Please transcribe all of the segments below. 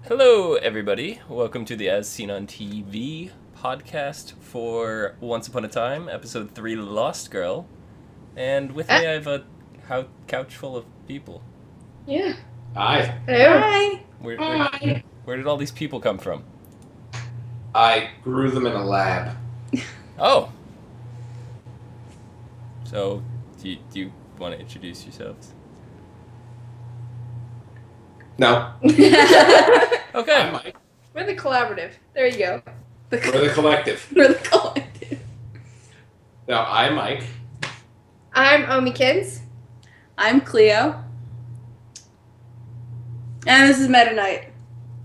Hello, everybody. Welcome to the As Seen on TV podcast for Once Upon a Time, episode 3, Lost Girl. And with me, I have a couch full of people. Yeah. Hi. Hello. Hi. Where did all these people come from? I grew them in a lab. Oh. So, do you want to introduce yourselves? No. Okay. I'm Mike. We're the collaborative. There you go. We're the collective. We're the collective. No, I'm Mike. I'm Omikins. I'm Clio. And this is Meta Knight.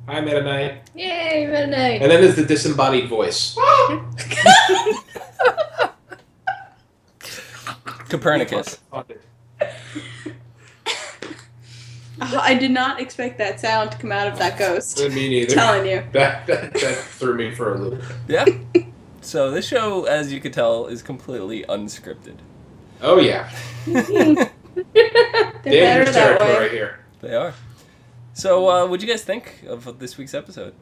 Hi, Meta Knight. Yay, Meta Knight. And then there's the disembodied voice. Copernicus. I did not expect that sound to come out of that ghost. Me neither. Telling you. That threw me for a loop. Yeah. So this show, as you could tell, is completely unscripted. Oh, yeah. They're Dangerous better that territory way. right here. They are. So, what'd you guys think of this week's episode?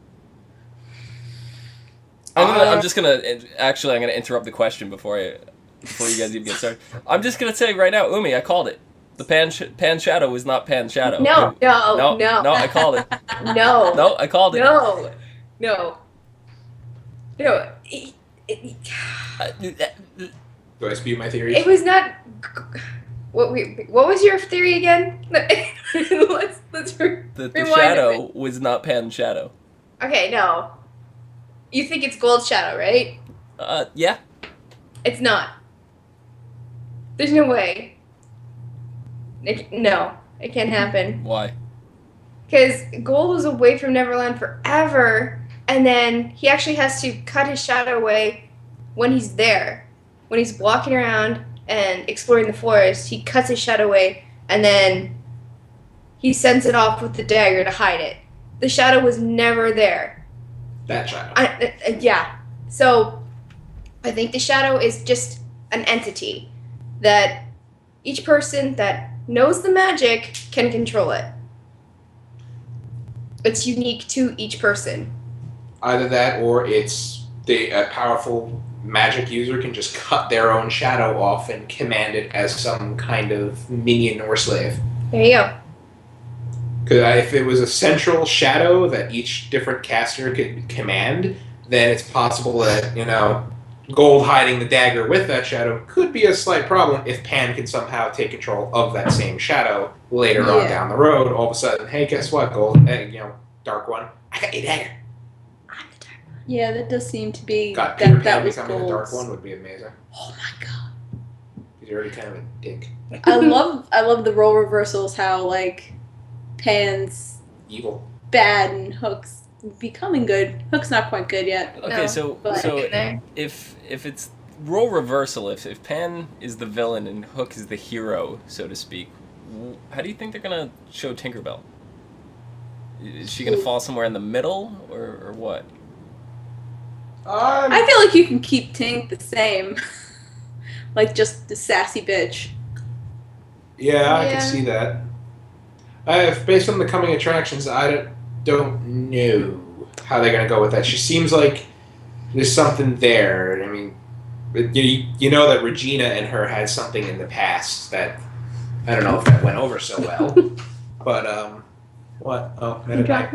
I'm gonna interrupt the question before you guys even get started. I'm just gonna say right now, Umi, I called it. The Pan Shadow is not Pan Shadow. No, I called it. No, I called it. No. Do I spew my theories? It was not. What was your theory again? let's The rewind Shadow a bit. was not Pan Shadow. Okay, no. You think it's Gold Shadow, right? Yeah. It's not. There's no way. No, it can't happen. Why? Because Gold was away from Neverland forever, and then he actually has to cut his shadow away when he's there. When he's walking around and exploring the forest, he cuts his shadow away, and then he sends it off with the dagger to hide it. The shadow was never there. That shadow. Yeah. So, I think the shadow is just an entity that each person that knows the magic can control it. It's unique to each person. Either that or it's a powerful magic user can just cut their own shadow off and command it as some kind of minion or slave. There you go. Because if it was a central shadow that each different caster could command, then it's possible that, Gold hiding the dagger with that shadow could be a slight problem if Pan can somehow take control of that same shadow later on down the road. All of a sudden, hey, guess what, Gold? Hey, Dark One, I got your dagger. I'm the Dark One. Yeah, that does seem to be God, Peter that Pan was becoming the Gold's. Dark One would be amazing. Oh my god. He's already kind of a dick. I love the role reversals, how like Pan's Evil. bad and Hook's becoming good. Hook's not quite good yet. Okay, No, so but- if it's role reversal, if Pan is the villain and Hook is the hero, so to speak, how do you think they're gonna show Tinkerbell? Is she gonna fall somewhere in the middle, or what? I feel like you can keep Tink the same. Like just the sassy bitch. Yeah, I Yeah. can see that. Based on the coming attractions, I don't know how they're going to go with that. She seems like there's something there. I mean, you know that Regina and her had something in the past that, I don't know if that went over so well. But, what? Oh, Meta Knight.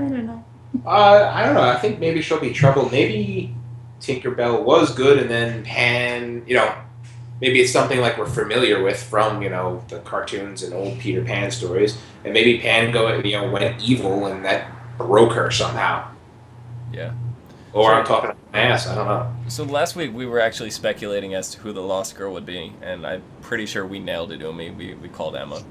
I don't know. I think maybe she'll be trouble. Maybe Tinkerbell was good and then Pan, maybe it's something like we're familiar with from, the cartoons and old Peter Pan stories. And maybe Pan went evil and that broke her somehow. Yeah. Or I'm talking about my ass, I don't know. So last week we were actually speculating as to who the lost girl would be, and I'm pretty sure we nailed it, Umi. We called Emma.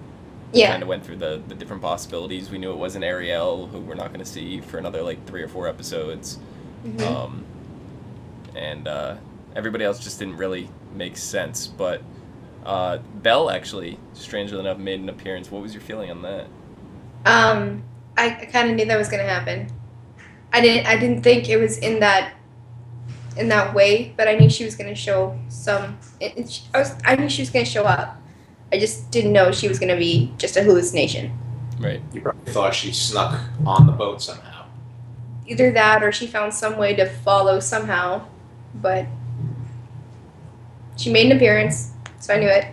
Yeah. Kind of went through the different possibilities. We knew it wasn't Ariel, who we're not going to see for another 3 or 4 episodes. Mhm. And everybody else just didn't really make sense. But Belle actually, strangely enough, made an appearance. What was your feeling on that? I kind of knew that was gonna happen. I didn't think it was in that way, but I knew she was gonna show some. I knew she was gonna show up. I just didn't know she was gonna be just a hallucination. Right. You probably thought she snuck on the boat somehow. either that or she found some way to follow somehow. But she made an appearance, so I knew it.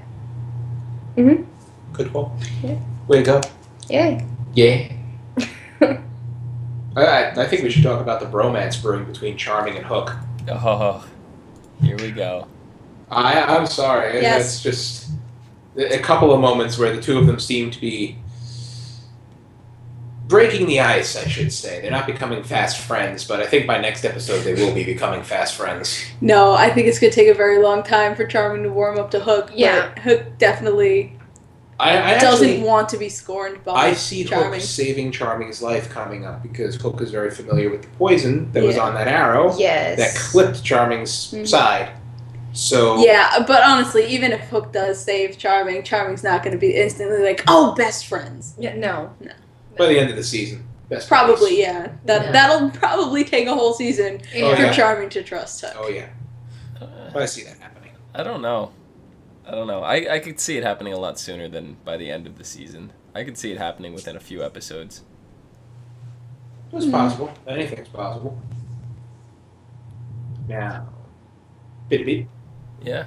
Good call. Yeah. Way to go. Yay. Yeah. I think we should talk about the bromance brewing between Charming and Hook. Oh, here we go. I'm sorry. Yes. It's just a couple of moments where the two of them seem to be breaking the ice, I should say. They're not becoming fast friends, but I think by next episode they will be becoming fast friends. No, I think it's going to take a very long time for Charming to warm up to Hook. Yeah. But Hook definitely I doesn't actually, want to be scorned by I see Charming. Hook saving Charming's life coming up because Hook is very familiar with the poison that was Yeah. on that arrow Yes. that clipped Charming's side. So Yeah, but honestly, even if Hook does save Charming, Charming's not going to be instantly like, oh, best friends. Yeah, no. by the end of the season, best Probably, buddies. yeah. Yeah. That'll probably take a whole season Oh, for yeah. Charming to trust Hook. Oh yeah, but I see that happening. I don't know. I could see it happening a lot sooner than by the end of the season. I could see it happening within a few episodes. It's possible. Anything's possible. Now, beep beep. Yeah.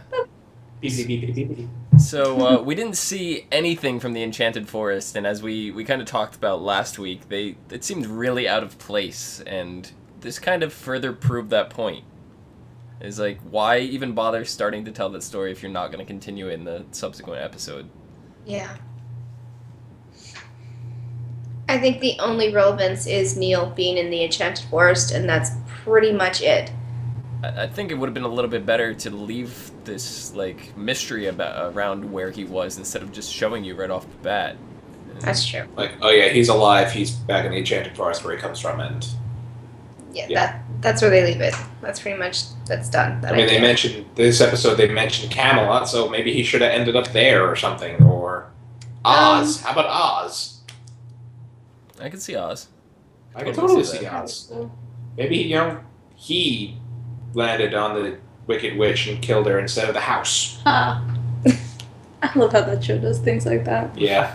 Beep beep beep beep beep beep. So we didn't see anything from the Enchanted Forest, and as we kind of talked about last week, it seemed really out of place, and this kind of further proved that point. Is like, why even bother starting to tell that story if you're not going to continue it in the subsequent episode? Yeah. I think the only relevance is Neil being in the Enchanted Forest, and that's pretty much it. I think it would have been a little bit better to leave this like mystery around where he was instead of just showing you right off the bat. That's true. Like, oh yeah, he's alive. He's back in the Enchanted Forest where he comes from, and Yeah, that's where they leave it. That's pretty much, that's done. That I mean, idea. they mentioned this episode. They mentioned Camelot, so maybe he should have ended up there or something, or Oz. How about Oz? I can see Oz. I can Totally totally see see That Oz. was cool. Maybe he landed on the Wicked Witch and killed her instead of the house. I love how that show does things like that. Yeah.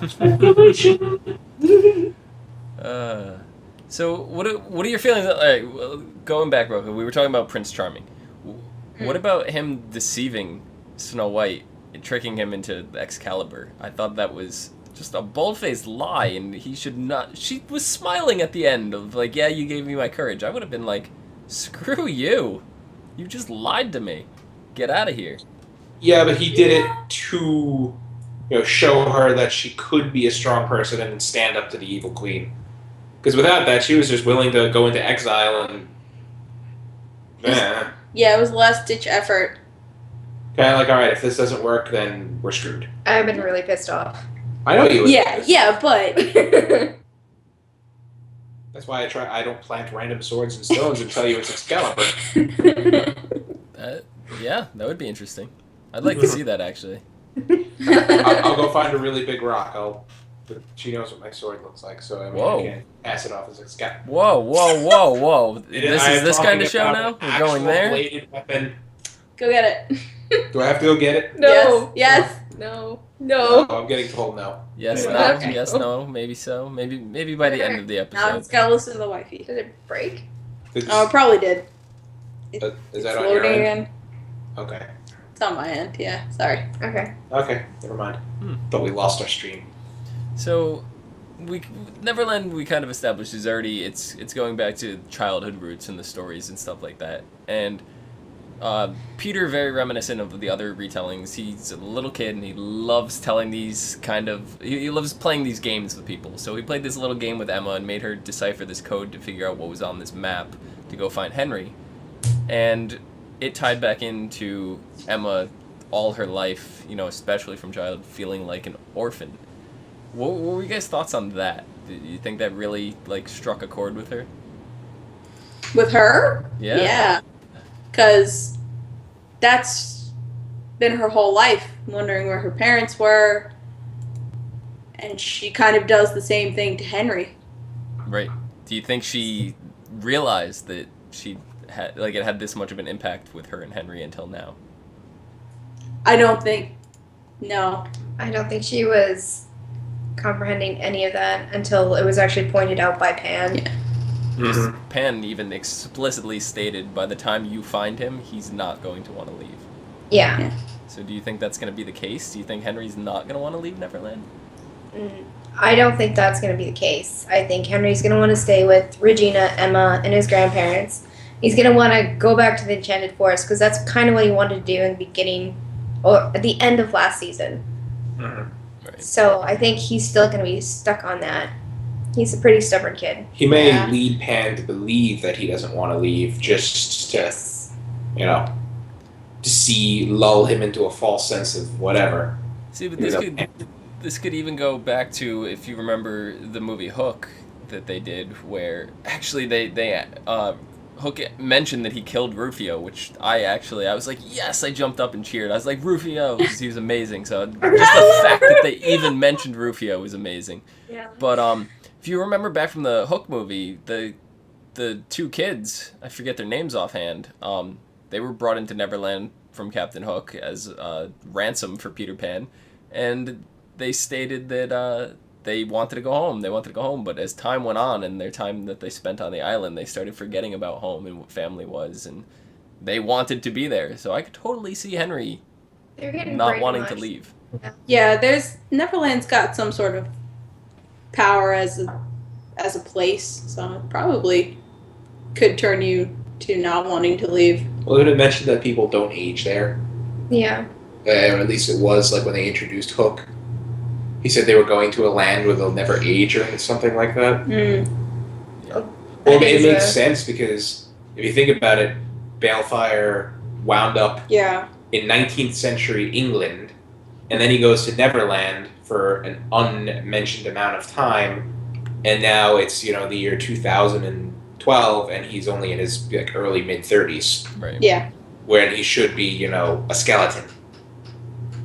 So what are your feelings? All right, well, going back real quick, we were talking about Prince Charming. What about him deceiving Snow White and tricking him into Excalibur? I thought that was just a bold-faced lie, and he should not. She was smiling at the end of like, yeah, you gave me my courage. I would have been like, screw you. You just lied to me. Get out of here. Yeah, but he did it to, show her that she could be a strong person and stand up to the evil queen. Because without that, she was just willing to go into exile and. Yeah, it was last-ditch effort. Kind of like, all right, if this doesn't work, then we're screwed. I've been really pissed off. I know you would. Yeah, but That's why I don't plant random swords and stones and tell you it's Excalibur. Yeah, that would be interesting. I'd like to see that actually. I'll go find a really big rock. But she knows what my sword looks like, so I Whoa. can't pass it off as Excalibur. Whoa. This is this kind of show now? We're going there? Bladed weapon. go get it. Do I have to go get it? No. Yes. No. No, I'm getting told no. Yes, Yeah. no, Okay. yes, no, maybe so. Maybe by the end of the Now episode. it's gotta listen to the wifey. Did it break? Oh, it probably did. Is that It's on your loading end? again. Okay. It's on my end, yeah. Sorry. Okay. Okay, never mind. Thought we lost our stream. So Neverland we kind of established is already it's going back to childhood roots and the stories and stuff like that. And Peter, very reminiscent of the other retellings. He's a little kid and he loves telling these he loves playing these games with people. So he played this little game with Emma and made her decipher this code to figure out what was on this map to go find Henry. And it tied back into Emma all her life, especially from childhood, feeling like an orphan. What were you guys' thoughts on that? Did you think that really struck a chord with her? With her? Yeah. Yeah. Because that's been her whole life, wondering where her parents were. And she kind of does the same thing to Henry. Right. Do you think she realized that she had it had this much of an impact with her and Henry until now? I don't think. No. I don't think she was comprehending any of that until it was actually pointed out by Pan. Yeah. Mhm. Pan even explicitly stated by the time you find him, he's not going to want to leave. Yeah. So do you think that's going to be the case? Do you think Henry's not going to want to leave Neverland? I don't think that's going to be the case. I think Henry's going to want to stay with Regina, Emma, and his grandparents. He's going to want to go back to the Enchanted Forest because that's kind of what he wanted to do in the beginning or at the end of last season. Mhm. Right. So I think he's still going to be stuck on that. He's a pretty stubborn kid. He may Yeah. lead Pan to believe that he doesn't want to leave, just to, you know, to lull him into a false sense of whatever. See, but You know, this could even go back to, if you remember the movie Hook that they did, where actually they Hook mentioned that he killed Rufio, which I was like, yes, I jumped up and cheered. I was like, Rufio, because he was amazing. So just the fact that they even mentioned Rufio was amazing. Yeah. But if you remember back from the Hook movie, the two kids, I forget their names offhand, they were brought into Neverland from Captain Hook as ransom for Peter Pan, and they stated that they wanted to go home. They wanted to go home, but as time went on and their time that they spent on the island, they started forgetting about home and what family was, and they wanted to be there. So I could totally see Henry They're getting not wanting to brainwashed. leave. Yeah, Neverland's got some sort of power as a place, so it probably could turn you to not wanting to leave. Well, did it mention that people don't age there? Yeah. Or at least it was like when they introduced Hook. He said they were going to a land where they'll never age or something like that. Well, it makes sense because if you think about it, Balefire wound up in 19th century England, and then he goes to Neverland for an unmentioned amount of time, and now it's the year 2012, and he's only in his early mid-30s. Right. Yeah. When he should be a skeleton.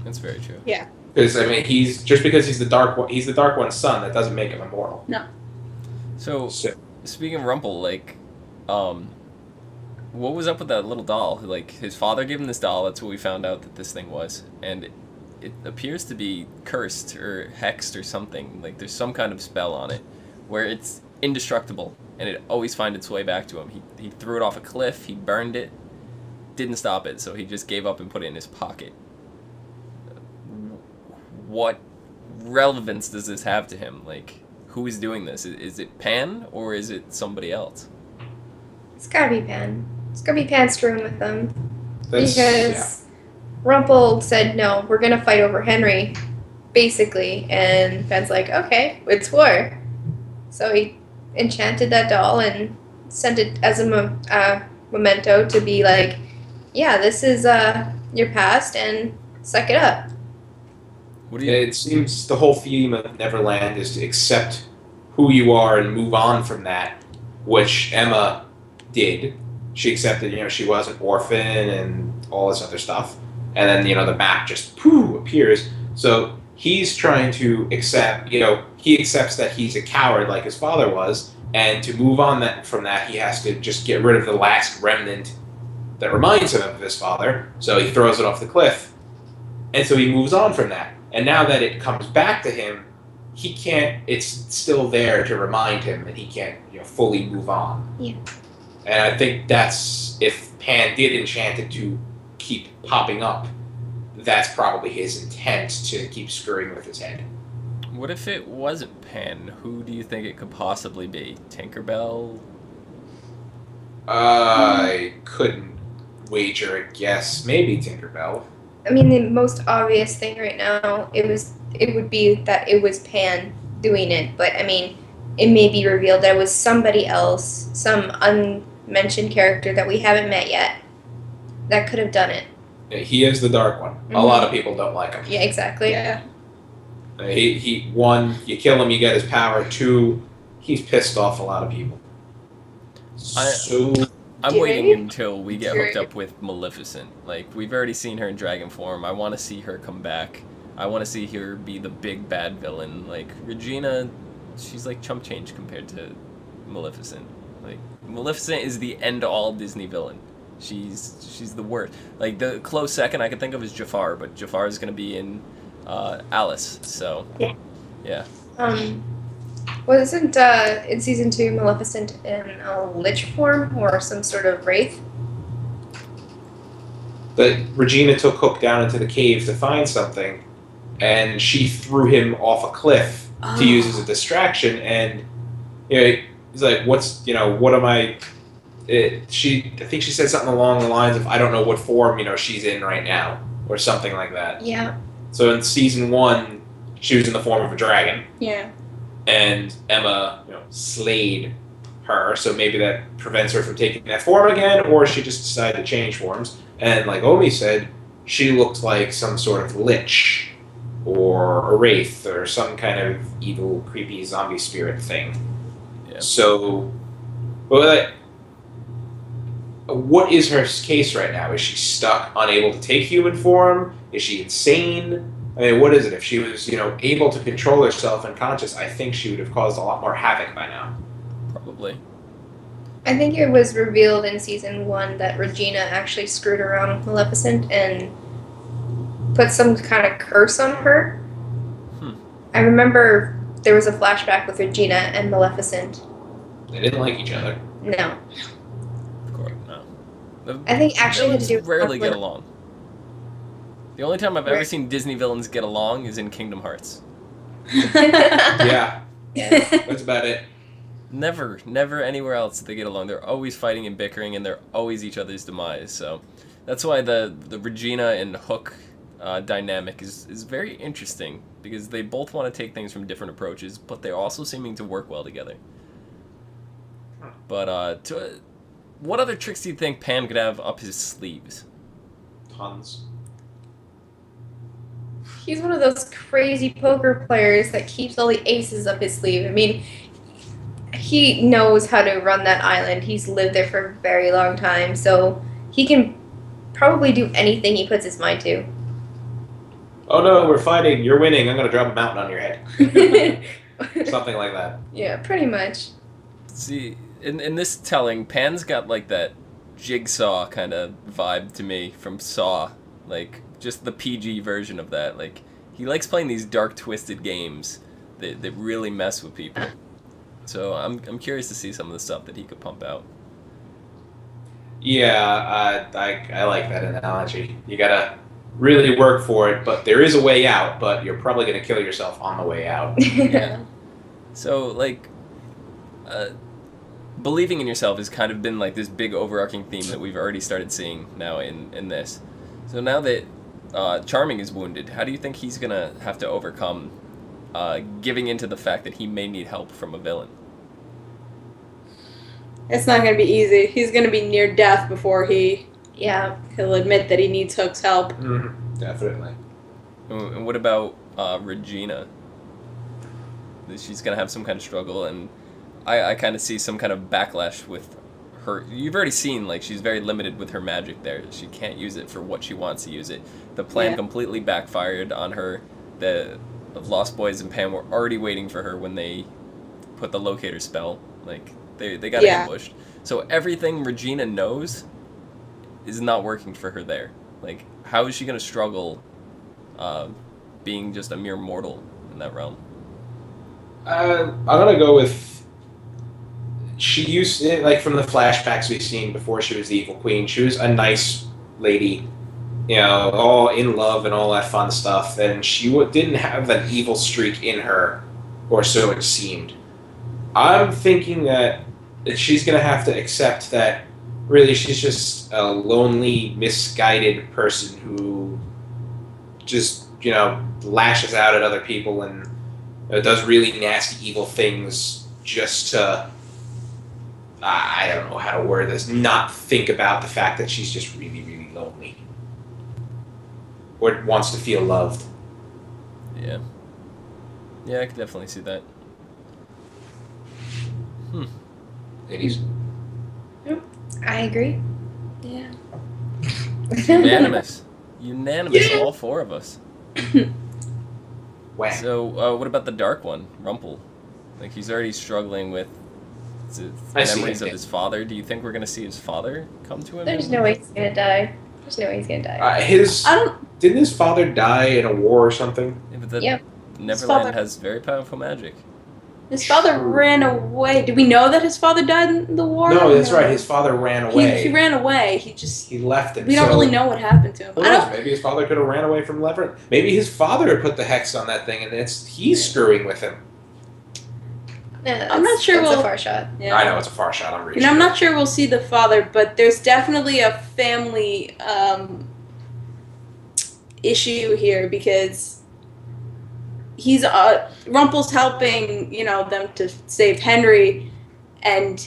That's very true. Yeah. Because he's just because he's the Dark One's son, that doesn't make him immortal. No. So speaking of Rumple, what was up with that little doll? Like, his father gave him this doll. That's what we found out that this thing was, and it appears to be cursed or hexed or something. Like, there's some kind of spell on it where it's indestructible, and it always finds its way back to him. He threw it off a cliff. He burned it. Didn't stop it, so he just gave up and put it in his pocket. What relevance does this have to him? Like, who is doing this? Is it Pan or is it somebody else? It's gotta be Pan. It's gotta be Pan screwing with them. That's- Because Rumple said, no, we're gonna fight over Henry, basically. And Pan's like, okay, it's war. So he enchanted that doll and sent it as a memento to be like, yeah, this is your past and suck it up. What do you? It seems the whole theme of Neverland is to accept who you are and move on from that, which Emma did. She accepted, she was an orphan and all this other stuff. And then, the map just appears. So he's trying to accept, he accepts that he's a coward like his father was. And to move on from that, he has to just get rid of the last remnant that reminds him of his father. So he throws it off the cliff. And so he moves on from that. And now that it comes back to him, he can't, it's still there to remind him, and he can't, fully move on. Yeah. And I think that's, if Pan did enchant it to keep popping up, that's probably his intent, to keep screwing with his head. What if it wasn't Pan? Who do you think it could possibly be? Tinkerbell? I couldn't wager a guess. Maybe Tinkerbell. I mean, the most obvious thing right now, it would be that it was Pan doing it. But, I mean, it may be revealed that it was somebody else, some unmentioned character that we haven't met yet, that could have done it. Yeah, he is the Dark One. A lot of people don't like him. Yeah, exactly. Yeah. He one, you kill him, you get his power. Two, he's pissed off a lot of people. I'm waiting until we get hooked up with Maleficent. Like, we've already seen her in dragon form. I want to see her come back. I want to see her be the big bad villain. Like, Regina, she's like chump change compared to Maleficent. Like, Maleficent is the end-all Disney villain. She's the worst. Like, the close second I could think of is Jafar, but Jafar is going to be in Alice, so... Yeah. Yeah. Wasn't in season 2 Maleficent in a lich form or some sort of wraith? But Regina took Hook down into the cave to find something, and she threw him off a cliff to use as a distraction. And he's like, what am I? I think she said something along the lines of, I don't know what form she's in right now, or something like that. Yeah. So in season 1, she was in the form of a dragon. Yeah. And Emma, slayed her, so maybe that prevents her from taking that form again, or she just decided to change forms. And like Omi said, she looked like some sort of lich, or a wraith, or some kind of evil, creepy zombie spirit thing. Yeah. So, what is her case right now? Is she stuck, unable to take human form? Is she insane? I mean, what is it? If she was, able to control herself and conscious, I think she would have caused a lot more havoc by now. Probably. I think it was revealed in season 1 that Regina actually screwed around with Maleficent and put some kind of curse on her. I remember there was a flashback with Regina and Maleficent. They didn't like each other. No. Of course, no. I think actually had to do with rarely get conflict. along. The only time I've ever Right. seen Disney villains get along is in Kingdom Hearts. Yeah, Yeah. that's about it. Never anywhere else do they get along. They're always fighting and bickering, and they're always each other's demise. So that's why the Regina and Hook dynamic is very interesting, because they both want to take things from different approaches, but they're also seeming to work well together. But what other tricks do you think Pam could have up his sleeves? Tons. He's one of those crazy poker players that keeps all the aces up his sleeve. I mean, he knows how to run that island. He's lived there for a very long time, so he can probably do anything he puts his mind to. Oh no, we're fighting. You're winning. I'm gonna drop a mountain on your head. Something like that. Yeah, pretty much. See, in this telling, Pan's got like that Jigsaw kind of vibe to me from Saw, like just the PG version of that. Like he likes playing these dark, twisted games that really mess with people. So I'm curious to see some of the stuff that he could pump out. Yeah, I like that analogy. You gotta really work for it, but there is a way out, but you're probably gonna kill yourself on the way out. Yeah. So like, believing in yourself has kind of been like this big overarching theme that we've already started seeing now in this. So now that Charming is wounded, how do you think he's gonna have to overcome giving into the fact that he may need help from a villain? It's not going to be easy. He's going to be near death before Yeah. he'll admit that he needs Hook's help. Definitely. And what about Regina? She's gonna have some kind of struggle, and I kind of see some kind of backlash with her. You've already seen, like, she's very limited with her magic there. She can't use it for what she wants to use it. The plan Yeah. completely backfired on her. The Lost Boys and Pam were already waiting for her when they put the locator spell. Like, they got Yeah. ambushed. So everything Regina knows is not working for her there. Like, how is she going to struggle being just a mere mortal in that realm? I'm gonna go with. She used like from the flashbacks we've seen before she was the evil queen. She was a nice lady, all in love and all that fun stuff. And she didn't have an evil streak in her, or so it seemed. I'm thinking that she's gonna have to accept that. Really, she's just a lonely, misguided person who just lashes out at other people and does really nasty, evil things just to, I don't know how to word this, not think about the fact that she's just really, really lonely. Or wants to feel loved. Yeah. Yeah, I could definitely see that. Ladies? I agree. Yeah. Unanimous. Unanimous, Yeah. all four of us. Wow. So, what about the dark one, Rumple? Like, he's already struggling with I see memories it. of his father. Do you think we're going to see his father come to him? There's no way he's gonna die. There's no way he's gonna die. I don't. Didn't his father die in a war or something? Yeah, but Yep. Neverland father- has very powerful magic. His father True. ran away. Did we know that his father died in the war? No, that's right. His father ran away. He ran away. He left him. We don't really know what happened to him. Who knows? Maybe his father could have ran away from Neverland. Maybe his father had put the hex on that thing, and he's screwing with him. Yeah, I'm not sure That's we'll- a far shot. Yeah. I know it's a far shot. I'm really And I'm not sure we'll see the father, but there's definitely a family issue here because he's Rumple's helping them to save Henry, and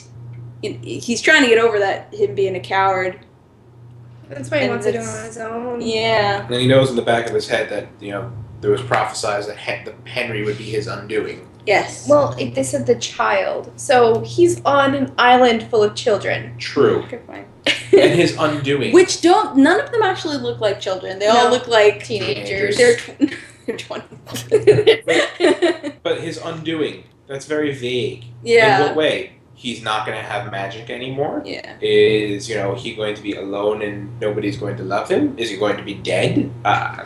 he's trying to get over that him being a coward. That's why he And wants to do it it's- on his own. Yeah. And he knows in the back of his head that there was prophesized that Henry would be his undoing. Yes. Well, they said the child. So he's on an island full of children. True. Good point. And his undoing. Which none of them actually look like children. They all No. look like Teenagers. they're 20. But his undoing, that's very vague. In Yeah. what way? He's not going to have magic anymore? Yeah. Is, he going to be alone and nobody's going to love him? Is he going to be dead? Yeah.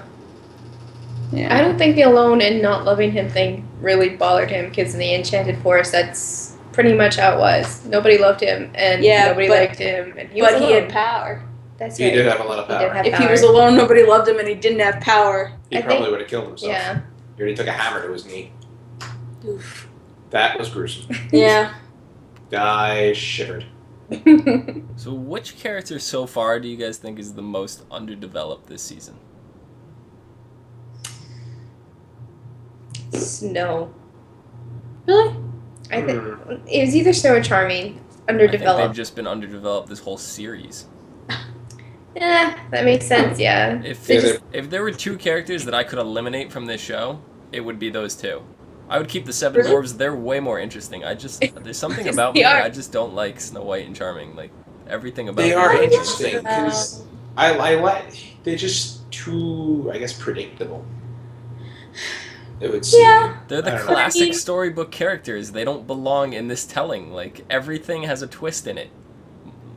I don't think the alone and not loving him thing really bothered him because in the Enchanted Forest, that's pretty much how it was. Nobody loved him and Yeah, nobody but- liked him, and he was But he alone. had power. That's He right. did have a lot of He did power. have If he power. was alone, nobody loved him, and he didn't have power. He I probably think- would have killed himself. Yeah. He already took a hammer to his knee. Oof. That was gruesome. Yeah. I shivered. So which character so far do you guys think is the most underdeveloped this season? Snow. Really? I think it was either Snow or Charming. I think they've Underdeveloped. just been underdeveloped this whole series. Yeah, that makes sense. Yeah. If They Yeah, just- if there were two characters that I could eliminate from this show, it would be those two. I would keep the Seven Really? Dwarves. They're way more interesting. There's something about They me. are. I just don't like Snow White and Charming. Like everything about They them are is interesting because I like. They're just too, I guess, predictable. It would seem. Yeah. They're the I don't know. classic storybook characters. They don't belong in this telling. Like everything has a twist in it.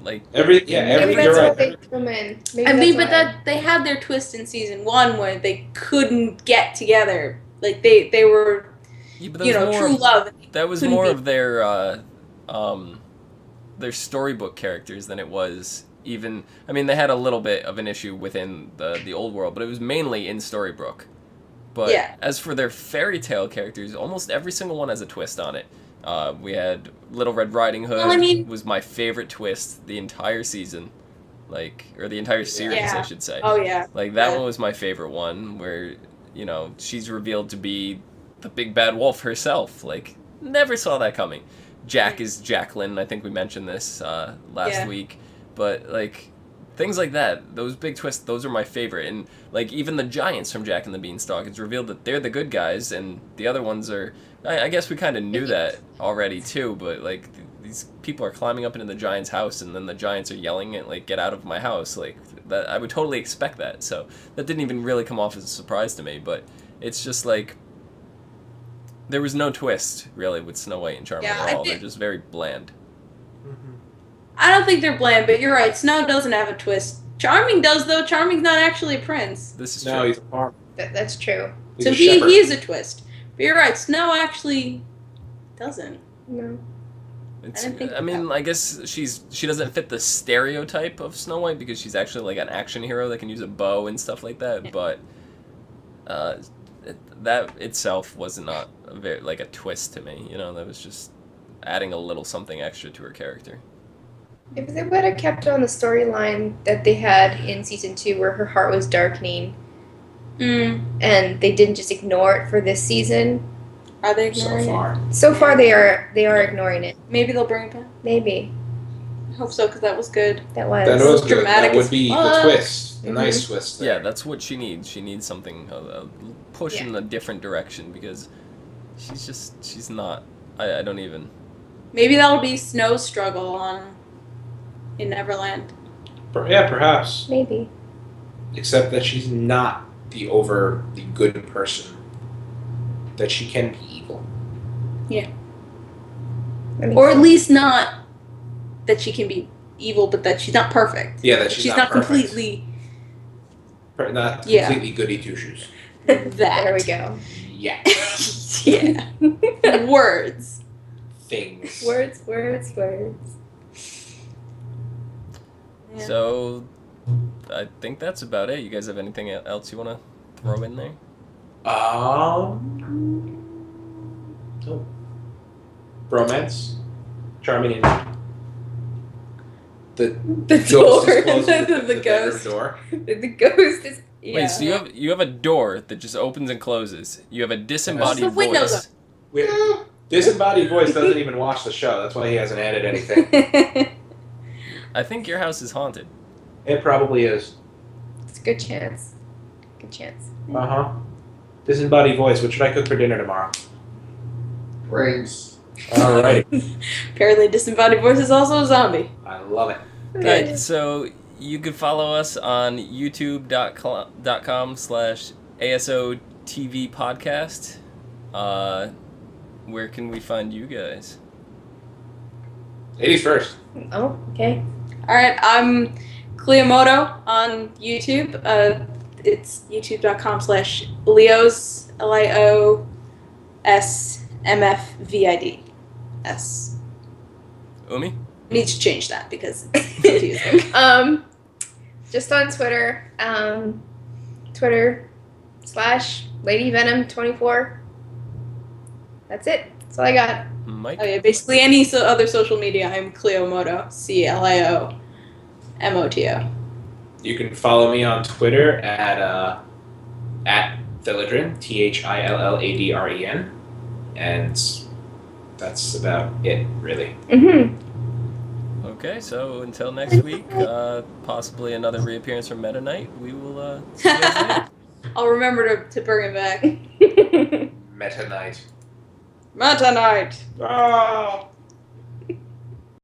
Like Every Maybe you're that's why right. they threw him in. Maybe I mean, that's but why. they had their twist in season 1 where they couldn't get together. Like they were, yeah, but that was more true of- love. That was couldn't more be- of their storybook characters than it was even. I mean, they had a little bit of an issue within the old world, but it was mainly in Storybrooke. But Yeah. as for their fairy tale characters, almost every single one has a twist on it. We had Little Red Riding Hood. Well, I mean- was my favorite twist the entire season, or the entire series, Yeah. I should say. Oh yeah. Like that Yeah. one was my favorite one, where she's revealed to be the big bad wolf herself. Like never saw that coming. Jack is Jacqueline. I think we mentioned this last Yeah. week, but like things like that, those big twists, those are my favorite. And like even the giants from Jack and the Beanstalk, it's revealed that they're the good guys, and the other ones are. I guess we kind of knew that already too, but like these people are climbing up into the giant's house, and then the giants are yelling at like, "Get out of my house!" Like that, I would totally expect that. So that didn't even really come off as a surprise to me. But it's just like there was no twist really with Snow White and Charming Yeah, at I all. think- They're just very bland. I don't think they're bland, but you're right. Snow doesn't have a twist. Charming does though. Charming's not actually a prince, This is No, true. he's a farmer. That's true. He's so a he shepherd. is a twist. But you're right. Snow actually doesn't. No. It's, I didn't think I mean, I guess she doesn't fit the stereotype of Snow White because she's actually like an action hero that can use a bow and stuff like that. Yeah. But that itself was not like a twist to me. That was just adding a little something extra to her character. If they would have kept on the storyline that they had in season 2, where her heart was darkening, and they didn't just ignore it for this season. Are they So ignoring it? far. So far, they are ignoring it. Maybe they'll bring it back. Maybe I hope so, because that was good. that was. That was good. dramatic That would as be the fuck. twist. The Mhm. nice twist there. Yeah, that's what she needs. She needs something, a push in a different direction because she's not. I don't even. Maybe that'll be Snow's struggle in Neverland. Yeah, perhaps. Maybe. Except that she's not the good person. That she can be evil. That makes Or at sense. least not that she can be evil, but that she's not perfect. Yeah, that she's not perfect. completely Not Yeah. completely goody two shoes. that. There we go. Yeah. Yeah. Words. Things. Words. Yeah. So, I think that's about it. You guys have anything else you want to throw in there? Oh. Bromance. Charming and the door. ghost is closing The the ghost. door. The ghost is. Yeah. Wait, so you have a door that just opens and closes. You have a disembodied Also, windows voice. Disembodied voice doesn't even watch the show. That's why he hasn't added anything. I think your house is haunted. It probably is. It's a good chance. Good chance. Uh-huh. Disembodied voice. What should I cook for dinner tomorrow? Brains. Alrighty. Apparently, disembodied voice is also a zombie. I love it. Good. So you can follow us on youtube.com/ASOTV podcast. Where can we find you guys? Ladies first. Oh, okay. All right, I'm Cliomoto on YouTube. It's youtube.com/Leos LIOSMFVID. Umi? Need to change that because it's confusing. Just on Twitter. Twitter/LadyVenom24. That's it. That's all I got. Mike? Oh yeah, basically any other social media, I'm Cliomoto, CLIOMOTO. You can follow me on Twitter at Thilladren, THILLADREN, and that's about it, really. Mm-hmm. Okay, so until next week, possibly another reappearance from Meta Knight, we will see you guys later. I'll remember to bring it back. Meta Knight. Meta Knight! Oh!